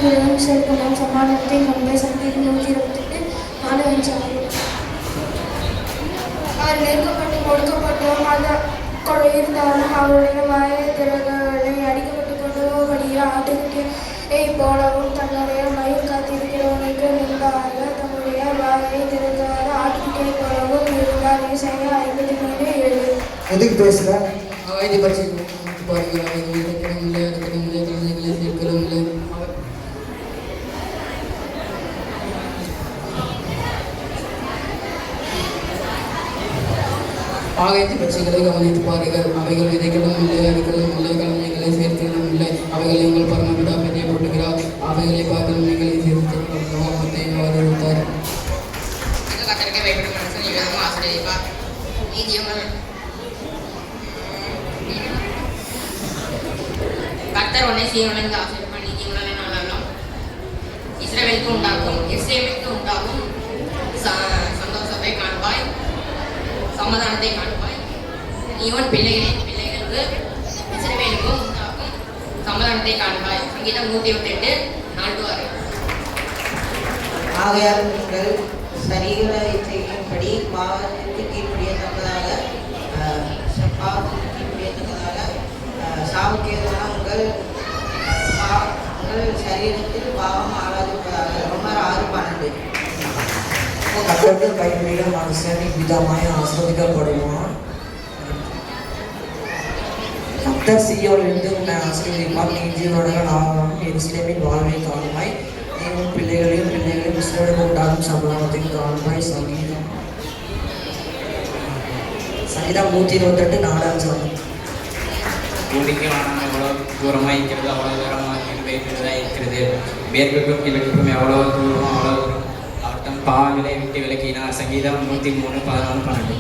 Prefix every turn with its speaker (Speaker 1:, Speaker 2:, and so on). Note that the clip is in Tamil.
Speaker 1: நேர்மையும் சேர்க்கணும் சமாதானத்தை கொண்ட சங்கீதம் 128 4 5 அவர் நெருக்கப்பட்டு கொடுக்கப்பட்டோம் இருந்தாலும் அவருடைய வாயை திறகளை அடிக்கப்பட்டு கொண்டபடியே ஆட்டுக்குட்டியை போலவும் தன்னுடைய மயில் காத்திருக்கிறவனுக்கு முன்பாக தன்னுடைய வாயை திறக்காத ஆட்டுக்குட்டியை போலவும் இருந்தார். ஏசாயா 53:7.
Speaker 2: எதுக்கு பேசுற?
Speaker 3: அவதி பற்றி பாருங்கள். இல்லை குழந்தைகளை சேர்க்கலும் இல்லை. ஆகாயத்து பட்சிகளை கவனித்து பாருங்கள். அவைகள் விதைகளும் இல்லை, அறுக்களும் இல்லை, குழந்தைகளை சேர்த்தலும் இல்லை. அவைகளை உங்கள் பரமபிதா பெரியப்படுகிறார். அவைகளை பார்க்கலும் நீங்களை சேர்த்து மத்தையும் வரவிட்டார்.
Speaker 4: கத்தரிக்க பயப்படும் மனுஷன் இவ்விதமும் ஆசிரியப்பார். நீதியங்கள் கர்த்தர் உன்னை சீயோனில் ஆசிரியப்பார். நீதியங்கள் நாளெல்லாம் இஸ்ரவேலுக்கு உண்டாக்கும் எருசலேமுக்கு உண்டாகும் சந்தோஷத்தை காண்பாய், சமாதானத்தை காண்பாய். நீவன் பிள்ளைகளுக்கு இஸ்ரவேலுக்கும் உண்டாகும் சமாதானத்தை காண்பாய். சங்கீதம் 128:4-6.
Speaker 5: ஆகையால் நீங்கள் சரீர இச்சையின்படி பாவத்திற்கு கீழ்ப்படியத்தக்கதாக சாவுக்கேதான உங்கள் சரீரத்தில் பாவம் ஆளாதிருப்பதாக. ரோமர் 6:12.
Speaker 2: கர்த்தருக்கு பயப்படுகிற மனுஷன் இவ்விதமாய் ஆசீர்வதிக்கப்படுவான். கர்த்தர் சீயோனிலிருந்து உன்னை ஆசீர்வதிப்பார். நீ ஜீவனுடன் ஆகலாம். எருசலேமின் வாழ்வை காணுமாய். நீ உன் பிள்ளைகளையும் இஸ்ரவேலுக்கு உண்டாகும் சமாதானத்தை காணுமாய். சங்கீதம் 128:4.
Speaker 6: பூமிக்கு வானம் எவ்வளோ தூரமாக இருக்கிறது அவ்வளோ தூரமாக நிறைவேற்றதாக இருக்கிறது. மேற்குக்கும் கிழக்குக்கும் எவ்வளோ தூரம் அவ்வளோ தூரம் அவர் தம் பாவங்களை விட்டு விலக்கினார். சங்கீதம் 103:11-12.